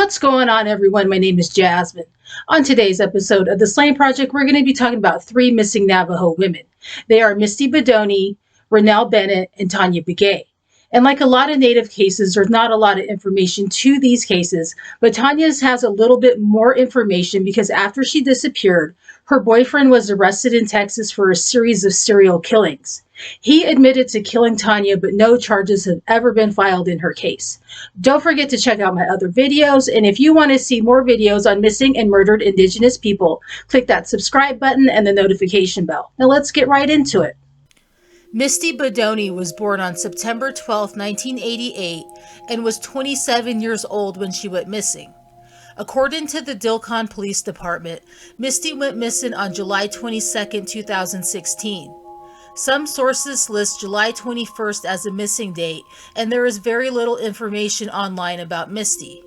What's going on, everyone? My name is Jasmine. On today's episode of the Slaying Project, we're going to be talking about three missing Navajo women. They are Misty Bedonie, Ranelle Bennett, and Tanya Begay. And like a lot of Native cases, there's not a lot of information to these cases, but Tanya's has a little bit more information because after she disappeared, her boyfriend was arrested in Texas for a series of serial killings. He admitted to killing Tanya, but no charges have ever been filed in her case. Don't forget to check out my other videos, and if you want to see more videos on missing and murdered Indigenous people, click that subscribe button and the notification bell. Now let's get right into it. Misty Bedonie was born on September 12, 1988, and was 27 years old when she went missing. According to the Dilcon Police Department, Misty went missing on July 22, 2016. Some sources list July 21st as a missing date, and there is very little information online about Misty.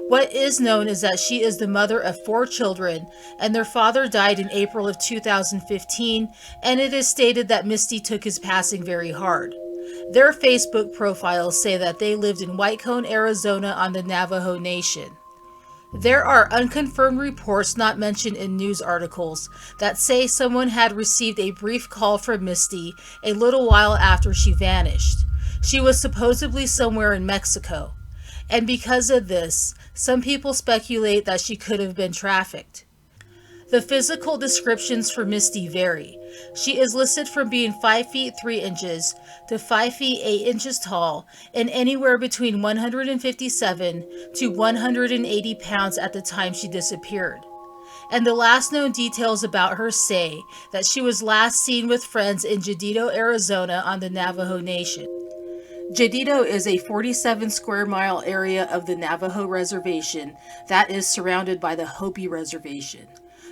What is known is that she is the mother of 4 children, and their father died in April of 2015, and it is stated that Misty took his passing very hard. Their Facebook profiles say that they lived in White Cone, Arizona on the Navajo Nation. There are unconfirmed reports not mentioned in news articles that say someone had received a brief call from Misty a little while after she vanished. She was supposedly somewhere in Mexico, and because of this, some people speculate that she could have been trafficked. The physical descriptions for Misty vary. She is listed from being 5 feet 3 inches to 5 feet 8 inches tall and anywhere between 157 to 180 pounds at the time she disappeared. And the last known details about her say that she was last seen with friends in Jedito, Arizona on the Navajo Nation. Jedito is a 47 square mile area of the Navajo Reservation that is surrounded by the Hopi Reservation.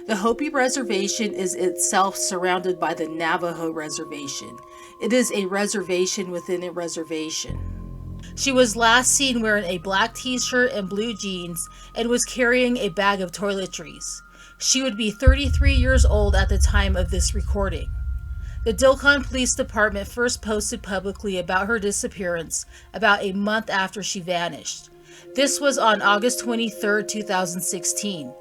The Hopi Reservation is itself surrounded by the Navajo Reservation. It is a reservation within a reservation. She was last seen wearing a black t-shirt and blue jeans and was carrying a bag of toiletries. She would be 33 years old at the time of this recording. The Dilcon Police Department first posted publicly about her disappearance about a month after she vanished. This was on August 23, 2016.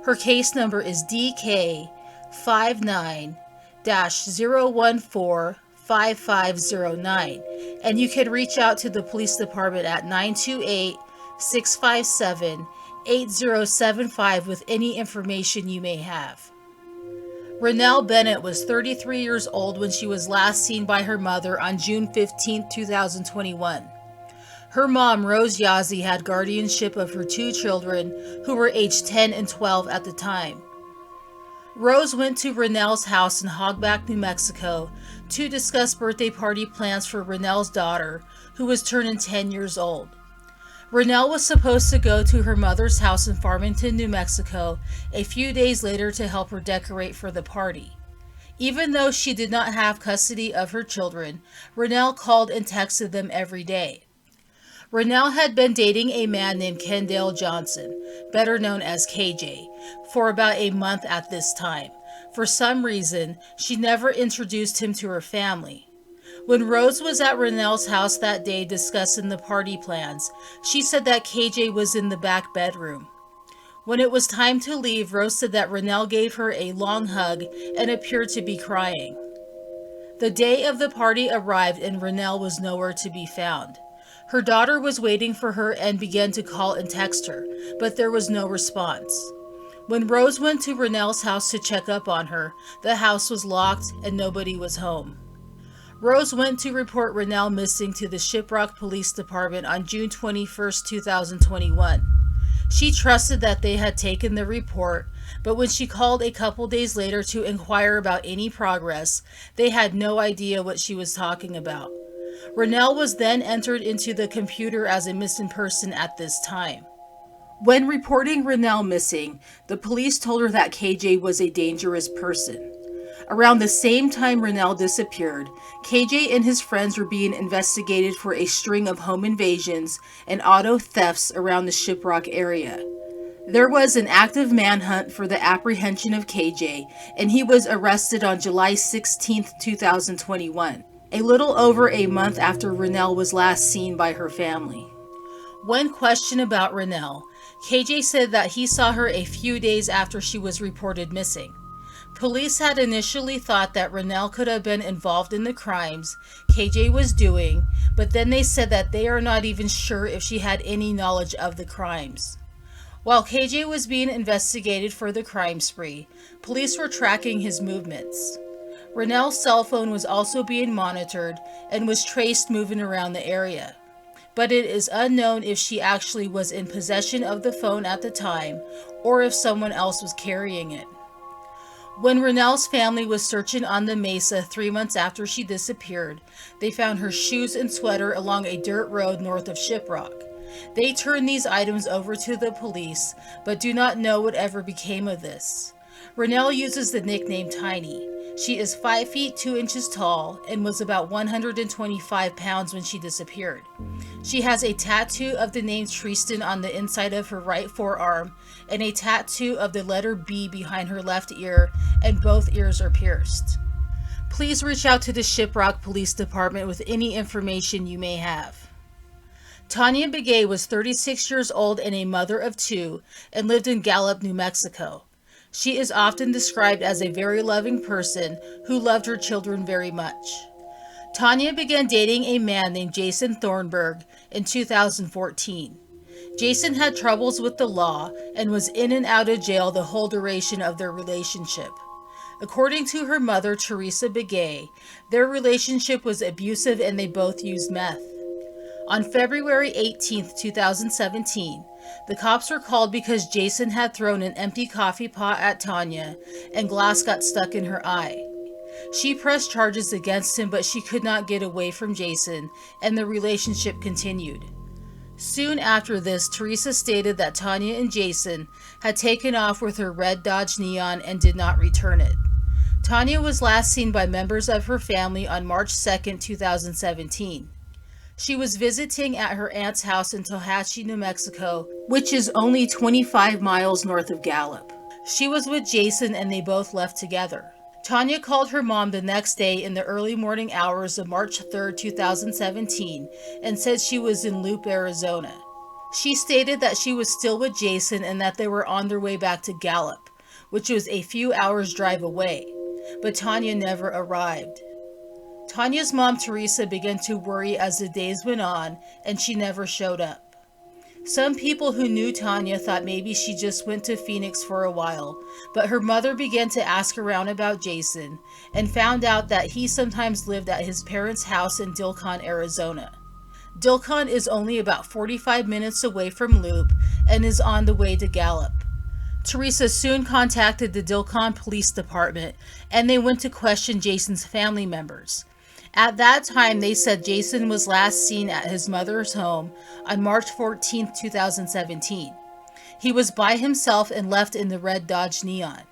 Her case number is DK59-014-5509, and you can reach out to the police department at 928-657-8075 with any information you may have. Ranelle Bennett was 33 years old when she was last seen by her mother on June 15, 2021. Her mom, Rose Yazzie, had guardianship of her 2 children, who were aged 10 and 12 at the time. Rose went to Ranelle's house in Hogback, New Mexico, to discuss birthday party plans for Ranelle's daughter, who was turning 10 years old. Ranelle was supposed to go to her mother's house in Farmington, New Mexico, a few days later to help her decorate for the party. Even though she did not have custody of her children, Ranelle called and texted them every day. Ranelle had been dating a man named Kendall Johnson, better known as KJ, for about a month at this time. For some reason, she never introduced him to her family. When Rose was at Ranelle's house that day discussing the party plans, she said that KJ was in the back bedroom. When it was time to leave, Rose said that Ranelle gave her a long hug and appeared to be crying. The day of the party arrived and Ranelle was nowhere to be found. Her daughter was waiting for her and began to call and text her, but there was no response. When Rose went to Ranelle's house to check up on her, the house was locked and nobody was home. Rose went to report Ranelle missing to the Shiprock Police Department on June 21, 2021. She trusted that they had taken the report, but when she called a couple days later to inquire about any progress, they had no idea what she was talking about. Ranelle was then entered into the computer as a missing person at this time. When reporting Ranelle missing, the police told her that KJ was a dangerous person. Around the same time Ranelle disappeared, KJ and his friends were being investigated for a string of home invasions and auto thefts around the Shiprock area. There was an active manhunt for the apprehension of KJ, and he was arrested on July 16, 2021. A little over a month after Ranelle was last seen by her family. When questioned about Ranelle, KJ said that he saw her a few days after she was reported missing. Police had initially thought that Ranelle could have been involved in the crimes KJ was doing, but then they said that they are not even sure if she had any knowledge of the crimes. While KJ was being investigated for the crime spree, police were tracking his movements. Ranelle's cell phone was also being monitored and was traced moving around the area. But it is unknown if she actually was in possession of the phone at the time or if someone else was carrying it. When Ranelle's family was searching on the mesa 3 months after she disappeared, they found her shoes and sweater along a dirt road north of Shiprock. They turned these items over to the police, but do not know whatever became of this. Ranelle uses the nickname Tiny. She is 5 feet 2 inches tall and was about 125 pounds when she disappeared. She has a tattoo of the name Tristan on the inside of her right forearm and a tattoo of the letter B behind her left ear, and both ears are pierced. Please reach out to the Shiprock Police Department with any information you may have. Tanya Begay was 36 years old and a mother of 2 and lived in Gallup, New Mexico. She is often described as a very loving person who loved her children very much. Tanya began dating a man named Jason Thornburg in 2014. Jason had troubles with the law and was in and out of jail the whole duration of their relationship. According to her mother, Teresa Begay, their relationship was abusive and they both used meth. On February 18, 2017, the cops were called because Jason had thrown an empty coffee pot at Tanya and glass got stuck in her eye. She pressed charges against him, but she could not get away from Jason, and the relationship continued. Soon after this, Teresa stated that Tanya and Jason had taken off with her red Dodge Neon and did not return it. Tanya was last seen by members of her family on March 2, 2017. She was visiting at her aunt's house in Tallahatchie, New Mexico, which is only 25 miles north of Gallup. She was with Jason and they both left together. Tanya called her mom the next day in the early morning hours of March 3, 2017, and said she was in Loop, Arizona. She stated that she was still with Jason and that they were on their way back to Gallup, which was a few hours' drive away, but Tanya never arrived. Tanya's mom, Teresa, began to worry as the days went on, and she never showed up. Some people who knew Tanya thought maybe she just went to Phoenix for a while, but her mother began to ask around about Jason and found out that he sometimes lived at his parents' house in Dilcon, Arizona. Dilcon is only about 45 minutes away from Loop and is on the way to Gallup. Teresa soon contacted the Dilcon Police Department and they went to question Jason's family members. At that time, they said Jason was last seen at his mother's home on March 14, 2017. He was by himself and left in the red Dodge Neon.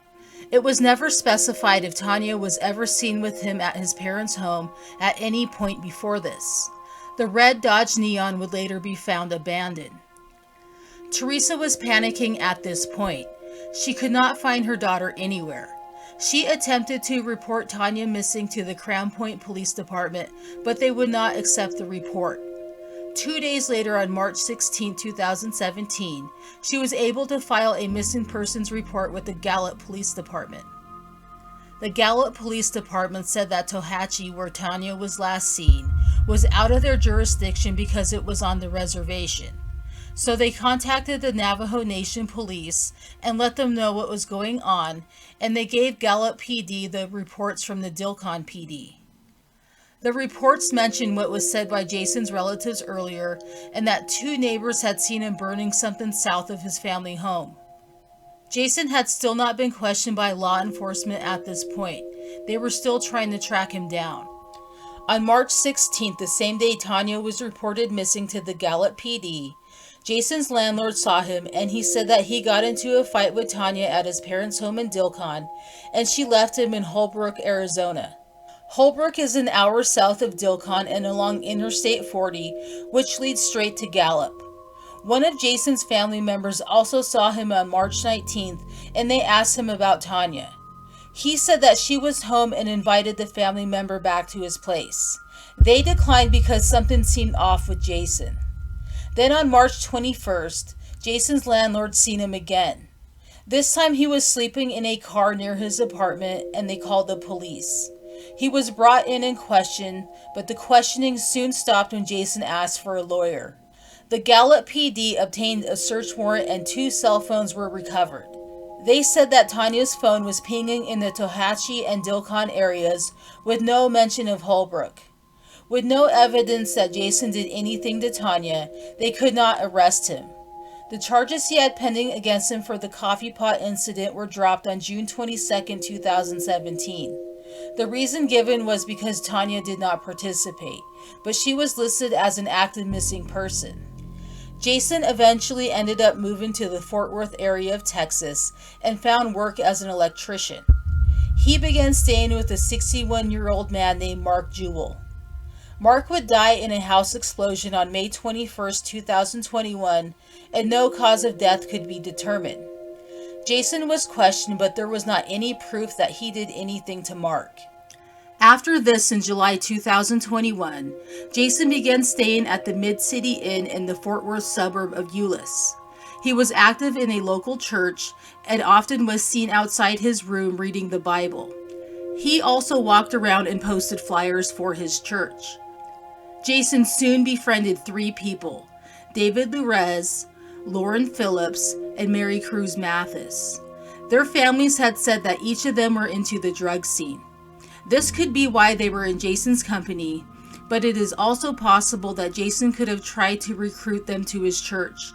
It was never specified if Tanya was ever seen with him at his parents' home at any point before this. The red Dodge Neon would later be found abandoned. Teresa was panicking at this point. She could not find her daughter anywhere. She attempted to report Tanya missing to the Crown Point Police Department, but they would not accept the report. 2 days later, on March 16, 2017, she was able to file a missing persons report with the Gallup Police Department. The Gallup Police Department said that Tallahatchie, where Tanya was last seen, was out of their jurisdiction because it was on the reservation. So they contacted the Navajo Nation police and let them know what was going on, and they gave Gallup PD the reports from the Dilcon PD. The reports mentioned what was said by Jason's relatives earlier, and that 2 neighbors had seen him burning something south of his family home. Jason had still not been questioned by law enforcement at this point. They were still trying to track him down. On March 16th, the same day Tanya was reported missing to the Gallup PD, Jason's landlord saw him and he said that he got into a fight with Tanya at his parents' home in Dilcon and she left him in Holbrook, Arizona. Holbrook is an hour south of Dilcon and along Interstate 40, which leads straight to Gallup. One of Jason's family members also saw him on March 19th and they asked him about Tanya. He said that she was home and invited the family member back to his place. They declined because something seemed off with Jason. Then on March 21st, Jason's landlord seen him again. This time he was sleeping in a car near his apartment and they called the police. He was brought in and questioned, but the questioning soon stopped when Jason asked for a lawyer. The Gallup PD obtained a search warrant and 2 cell phones were recovered. They said that Tanya's phone was pinging in the Tohatchee and Dilcon areas with no mention of Holbrook. With no evidence that Jason did anything to Tanya, they could not arrest him. The charges he had pending against him for the coffee pot incident were dropped on June 22, 2017. The reason given was because Tanya did not participate, but she was listed as an active missing person. Jason eventually ended up moving to the Fort Worth area of Texas and found work as an electrician. He began staying with a 61-year-old man named Mark Jewell. Mark would die in a house explosion on May 21, 2021, and no cause of death could be determined. Jason was questioned, but there was not any proof that he did anything to Mark. After this, in July 2021, Jason began staying at the Mid-City Inn in the Fort Worth suburb of Euless. He was active in a local church and often was seen outside his room reading the Bible. He also walked around and posted flyers for his church. Jason soon befriended 3 people: David Lurez, Lauren Phillips, and Mary Cruz Mathis. Their families had said that each of them were into the drug scene. This could be why they were in Jason's company, but it is also possible that Jason could have tried to recruit them to his church.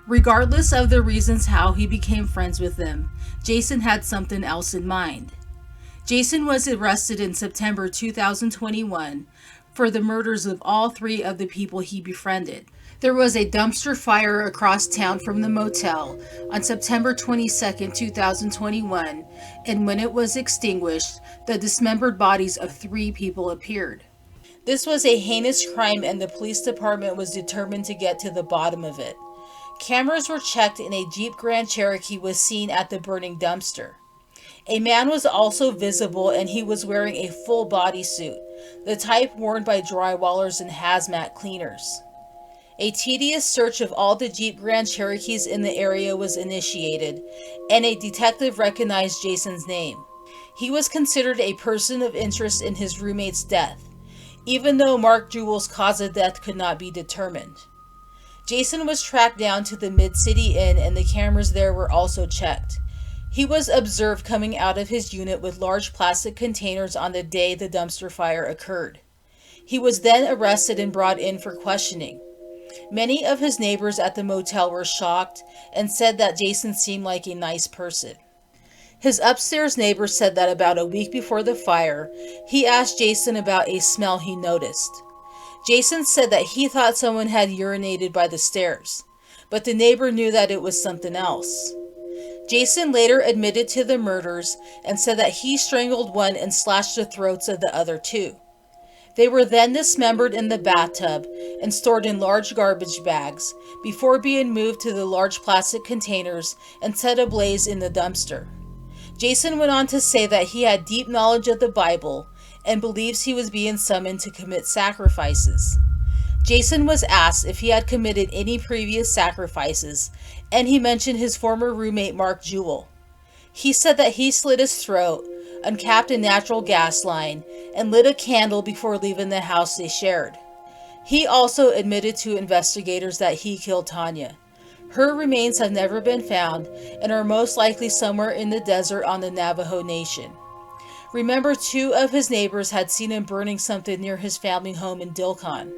Regardless of the reasons how he became friends with them, Jason had something else in mind. Jason was arrested in September 2021 for the murders of all 3 of the people he befriended. There was a dumpster fire across town from the motel on September 22, 2021, and when it was extinguished, the dismembered bodies of 3 people appeared. This was a heinous crime and the police department was determined to get to the bottom of it. Cameras were checked and a Jeep Grand Cherokee was seen at the burning dumpster. A man was also visible and he was wearing a full bodysuit, the type worn by drywallers and hazmat cleaners. A tedious search of all the Jeep Grand Cherokees in the area was initiated, and a detective recognized Jason's name. He was considered a person of interest in his roommate's death, even though Mark Jewell's cause of death could not be determined. Jason was tracked down to the Mid-City Inn and the cameras there were also checked. He was observed coming out of his unit with large plastic containers on the day the dumpster fire occurred. He was then arrested and brought in for questioning. Many of his neighbors at the motel were shocked and said that Jason seemed like a nice person. His upstairs neighbor said that about a week before the fire, he asked Jason about a smell he noticed. Jason said that he thought someone had urinated by the stairs, but the neighbor knew that it was something else. Jason later admitted to the murders and said that he strangled one and slashed the throats of the other 2. They were then dismembered in the bathtub and stored in large garbage bags before being moved to the large plastic containers and set ablaze in the dumpster. Jason went on to say that he had deep knowledge of the Bible and believes he was being summoned to commit sacrifices. Jason was asked if he had committed any previous sacrifices, and he mentioned his former roommate Mark Jewell. He said that he slit his throat, uncapped a natural gas line, and lit a candle before leaving the house they shared. He also admitted to investigators that he killed Tanya. Her remains have never been found and are most likely somewhere in the desert on the Navajo Nation. Remember, 2 of his neighbors had seen him burning something near his family home in Dilcon.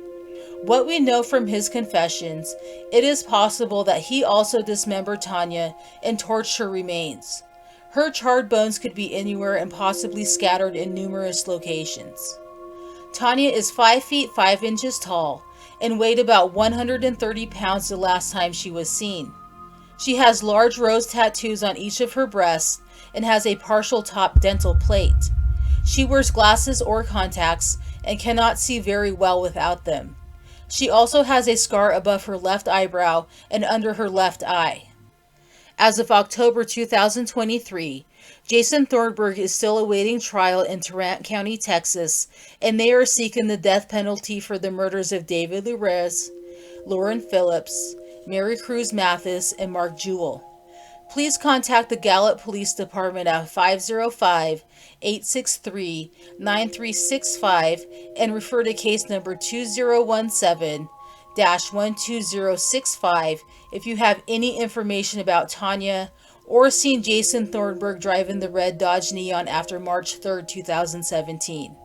What we know from his confessions, it is possible that he also dismembered Tanya and torched her remains. Her charred bones could be anywhere and possibly scattered in numerous locations. Tanya is 5 feet 5 inches tall and weighed about 130 pounds the last time she was seen. She has large rose tattoos on each of her breasts and has a partial top dental plate. She wears glasses or contacts and cannot see very well without them. She also has a scar above her left eyebrow and under her left eye. As of October 2023, Jason Thornburg is still awaiting trial in Tarrant County, Texas, and they are seeking the death penalty for the murders of David Lurez, Lauren Phillips, Mary Cruz Mathis, and Mark Jewell. Please contact the Gallup Police Department at 505-863-9365 and refer to case number 2017-12065 if you have any information about Tanya or seen Jason Thornburg driving the red Dodge Neon after March 3, 2017.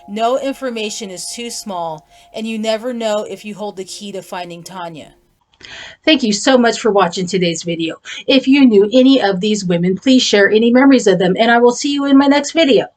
No information is too small, and you never know if you hold the key to finding Tanya. Thank you so much for watching today's video. If you knew any of these women, please share any memories of them, and I will see you in my next video.